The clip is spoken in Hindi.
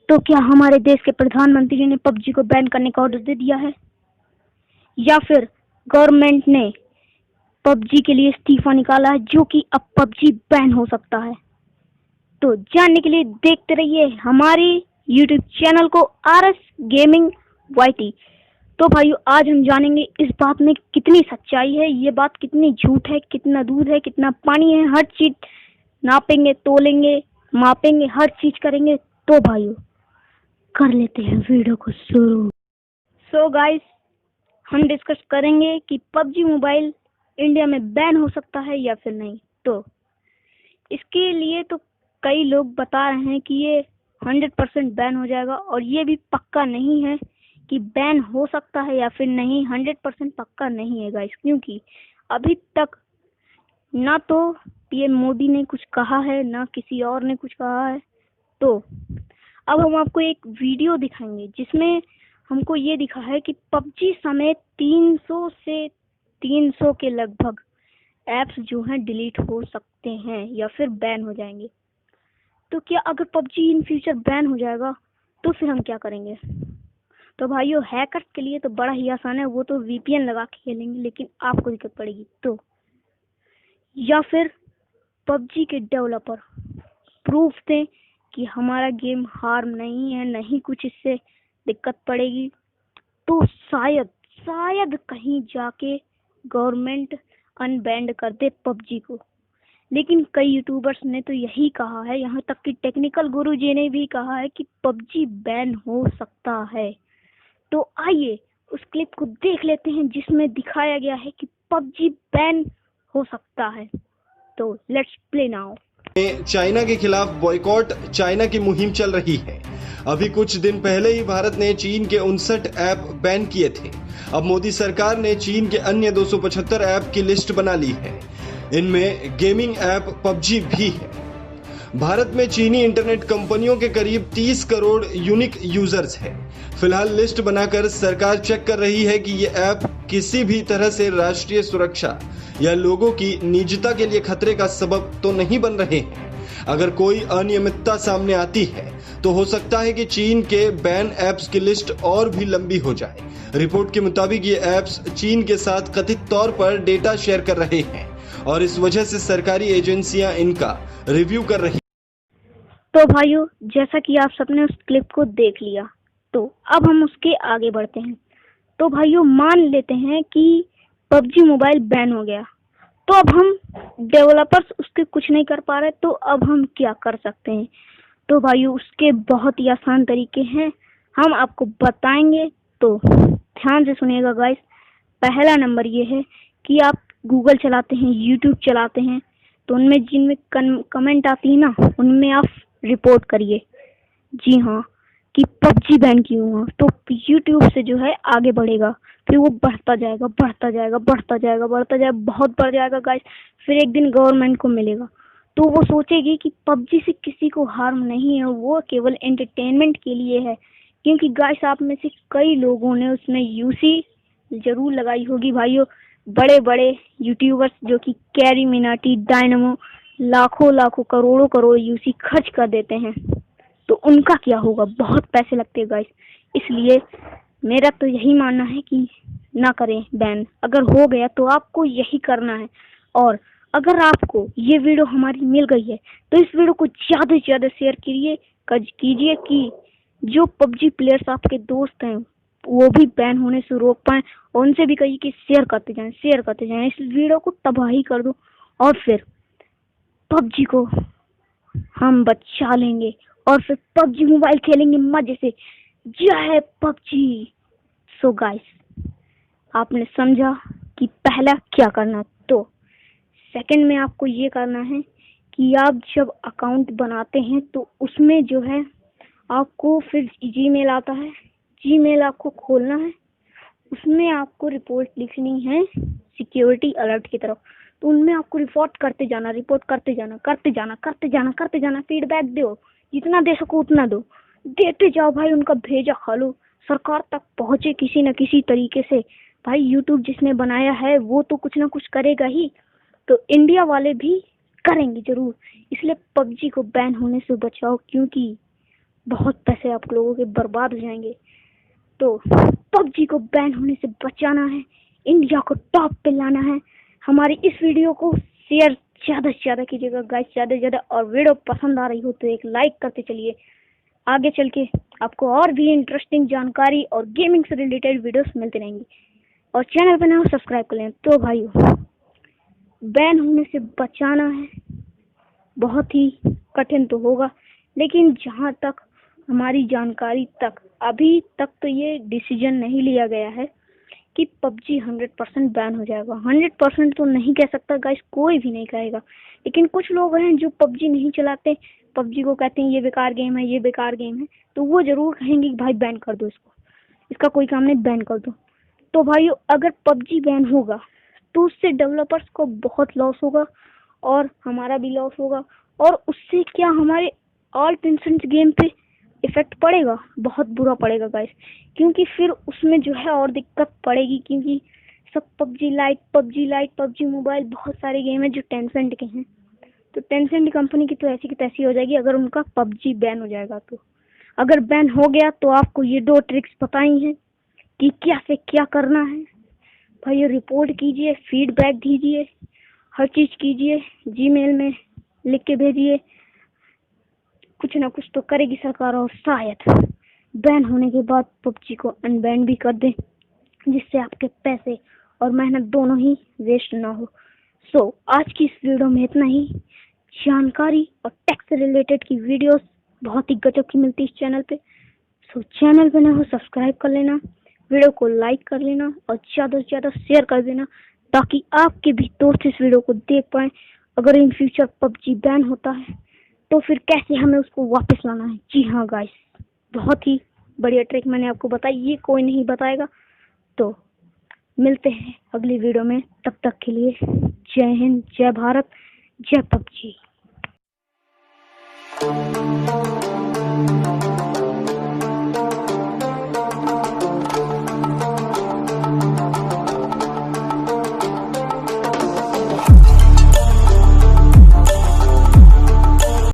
तो क्या हमारे देश के प्रधानमंत्री ने पबजी को बैन करने का ऑर्डर दे दिया है, या फिर गवर्नमेंट ने पबजी के लिए इस्तीफा निकाला है जो कि अब पबजी बैन हो सकता है? तो जानने के लिए देखते रहिए हमारी YouTube चैनल को RS गेमिंग YT। तो भाइयों, आज हम जानेंगे इस बात में कितनी सच्चाई है, ये बात कितनी झूठ है, कितना दूध है, कितना पानी है, हर चीज नापेंगे, तोलेंगे, मापेंगे, हर चीज करेंगे। तो भाइयों, कर लेते हैं वीडियो को शुरू। सो गाइस, हम डिस्कस करेंगे कि पबजी मोबाइल इंडिया में बैन हो सकता है या फिर नहीं। तो इसके लिए तो कई लोग बता रहे हैं कि ये 100% बैन हो जाएगा, और ये भी पक्का नहीं है कि बैन हो सकता है या फिर नहीं। 100% पक्का नहीं है गाइस, क्योंकि अभी तक ना तो पीएम मोदी ने कुछ कहा है, ना किसी और ने कुछ कहा है। तो अब हम आपको एक वीडियो दिखाएंगे जिसमें हमको ये दिखा है कि पबजी समेत 300 से 300 के लगभग ऐप्स जो हैं डिलीट हो सकते हैं या फिर बैन हो जाएंगे। तो क्या अगर पबजी इन फ्यूचर बैन हो जाएगा तो फिर हम क्या करेंगे? तो भाइयों, हैकर्स के लिए तो बड़ा ही आसान है, वो तो VPN लगा के खेलेंगे, लेकिन आपको दिक्कत पड़ेगी। तो या फिर पबजी के डेवलपर प्रूफ दें कि हमारा गेम हार्म नहीं है, नहीं कुछ इससे दिक्कत पड़ेगी, तो शायद कहीं जाके गवर्नमेंट अनबैंड कर दे पबजी को। लेकिन कई यूट्यूबर्स ने तो यही कहा है, यहाँ तक कि टेक्निकल गुरुजी ने भी कहा है कि पबजी बैन हो सकता है। तो आइए उस क्लिप को देख लेते हैं जिसमें दिखाया गया है कि पबजी बैन हो सकता है। तो लेट्स प्ले नाउ। चाइना के खिलाफ बॉयकॉट चाइना की मुहिम चल रही है। अभी कुछ दिन पहले ही भारत ने चीन के 59 ऐप बैन किए थे। अब मोदी सरकार ने चीन के अन्य 275 ऐप की लिस्ट बना ली है। इनमें गेमिंग ऐप पबजी भी है। भारत में चीनी इंटरनेट कंपनियों के करीब 30 करोड़ यूनिक यूजर्स हैं। फिलहाल लिस्ट बनाकर सरकार चेक कर रही है कि ये ऐप किसी भी तरह से राष्ट्रीय सुरक्षा या लोगों की निजता के लिए खतरे का सबब तो नहीं बन रहे हैं। अगर कोई अनियमितता सामने आती है तो हो सकता है कि चीन के बैन ऐप्स की लिस्ट और भी लंबी हो जाए। रिपोर्ट के मुताबिक ये ऐप्स चीन के साथ कथित तौर पर डेटा शेयर कर रहे हैं और इस वजह से सरकारी एजेंसियां इनका रिव्यू कर रही। तो भाइयों, जैसा कि आप सबने उस क्लिप को देख लिया, तो अब हम उसके आगे बढ़ते हैं। तो भाइयों, मान लेते हैं कि पबजी मोबाइल बैन हो गया, तो अब हम डेवलपर्स उसके कुछ नहीं कर पा रहे, तो अब हम क्या कर सकते हैं? तो भाइयों, उसके बहुत ही आसान तरीके हैं, हम आपको बताएंगे। तो ध्यान से सुनिएगा गाइस। पहला नंबर ये है कि आप गूगल चलाते हैं, यूट्यूब चलाते हैं, तो उनमें जिनमें कमेंट आती है ना, उनमें आप रिपोर्ट करिए, जी हाँ, कि पबजी बैन क्यों हुआ। तो यूट्यूब से जो है आगे बढ़ेगा, फिर वो बढ़ता जाएगा, बढ़ता जाएगा, बढ़ता जाएगा, बढ़ता जाएगा, बहुत बढ़ जाएगा गाइस। फिर एक दिन गवर्नमेंट को मिलेगा, तो वो सोचेगी कि पबजी से किसी को हार्म नहीं है, वो केवल एंटरटेनमेंट के लिए है। क्योंकि गाइस, आप में से कई लोगों ने उसमें यूसी जरूर लगाई होगी भाइयों। बड़े बड़े यूट्यूबर्स जो कि कैरी मिनाटी, डायनामो, लाखों करोड़ों करोड़ यूसी खर्च कर देते हैं, तो उनका क्या होगा? बहुत पैसे लगते हैं गाइस। इसलिए मेरा तो यही मानना है कि ना करें बैन। अगर हो गया तो आपको यही करना है। और अगर आपको ये वीडियो हमारी मिल गई है तो इस वीडियो को ज्यादा से ज्यादा शेयर कीजिए कि जो पबजी प्लेयर्स आपके दोस्त हैं वो भी बैन होने से रोक पाए, और उनसे भी कहिए कि शेयर करते जाएं, इस वीडियो को तबाही कर दो, और फिर पबजी को हम बचा लेंगे, और फिर पबजी मोबाइल खेलेंगे मजे से। जय पबजी। सो गाइस, आपने समझा कि पहला क्या करना। तो सेकंड में आपको ये करना है कि आप जब अकाउंट बनाते हैं तो उसमें जो है आपको फिर जीमेल आता है, जीमेल आपको खोलना है, उसमें आपको रिपोर्ट लिखनी है सिक्योरिटी अलर्ट की तरफ। तो उनमें आपको रिपोर्ट करते जाना, फीडबैक दो, जितना दे सको उतना दो, देते जाओ भाई, उनका भेजा खा लो, सरकार तक पहुंचे किसी न किसी तरीके से। भाई, यूट्यूब जिसने बनाया है वो तो कुछ ना कुछ करेगा ही, तो इंडिया वाले भी करेंगे जरूर। इसलिए पबजी को बैन होने से बचाओ, क्योंकि बहुत पैसे आप लोगों के बर्बाद हो जाएंगे। तो पबजी को बैन होने से बचाना है, इंडिया को टॉप पे लाना है। हमारी इस वीडियो को शेयर ज़्यादा से ज़्यादा कीजिएगा गाइस, ज़्यादा से ज़्यादा। और वीडियो पसंद आ रही हो तो एक लाइक करते चलिए। आगे चल के आपको और भी इंटरेस्टिंग जानकारी और गेमिंग से रिलेटेड वीडियोस मिलती रहेंगी। और चैनल पर ना सब्सक्राइब कर लें। तो भाइयों, बैन होने से बचाना है, बहुत ही कठिन तो होगा, लेकिन जहाँ तक हमारी जानकारी तक अभी तक तो ये डिसीजन नहीं लिया गया है कि पबजी 100% बैन हो जाएगा। 100% तो नहीं कह सकता गाइस, कोई भी नहीं कहेगा, लेकिन कुछ लोग हैं जो पबजी नहीं चलाते, पबजी को कहते हैं ये बेकार गेम है, ये बेकार गेम है, तो वो जरूर कहेंगे कि भाई बैन कर दो इसको, इसका कोई काम नहीं, बैन कर दो। तो भाइयों, अगर पबजी बैन होगा तो उससे डेवलपर्स को बहुत लॉस होगा और हमारा भी लॉस होगा, और उससे क्या हमारे ऑल टेंशन्स गेम पे इफेक्ट पड़ेगा, बहुत बुरा पड़ेगा गाइस। क्योंकि फिर उसमें जो है और दिक्कत पड़ेगी, क्योंकि सब पबजी लाइट, पबजी मोबाइल, बहुत सारे गेम है जो टेंसेंट के हैं। तो टेंसेंट कंपनी की तो ऐसी की तैसी हो जाएगी अगर उनका पबजी बैन हो जाएगा। तो अगर बैन हो गया तो आपको ये 2 ट्रिक्स बताई हैं कि क्या से क्या करना है। भाई रिपोर्ट कीजिए, फीडबैक दीजिए, हर चीज कीजिए, जीमेल में लिख के भेजिए। कुछ ना कुछ तो करेगी सरकार, और शायद बैन होने के बाद पबजी को अनबैन भी कर दे, जिससे आपके पैसे और मेहनत दोनों ही वेस्ट ना हो। सो आज की इस वीडियो में इतना ही। जानकारी और टेक से रिलेटेड की वीडियोस बहुत ही गजब की मिलती है इस चैनल पे। सो चैनल पे ना हो सब्सक्राइब कर लेना, वीडियो को लाइक कर लेना और ज़्यादा से ज़्यादा शेयर कर देना, ताकि आपके भी दोस्त इस वीडियो को देख पाएँ। अगर इन फ्यूचर पबजी बैन होता है तो फिर कैसे हमें उसको वापस लाना है। जी हाँ गाइस, बहुत ही बढ़िया ट्रिक मैंने आपको बताई, ये कोई नहीं बताएगा। तो मिलते हैं अगली वीडियो में, तब तक के लिए जय हिंद, जय भारत, जय पबजी।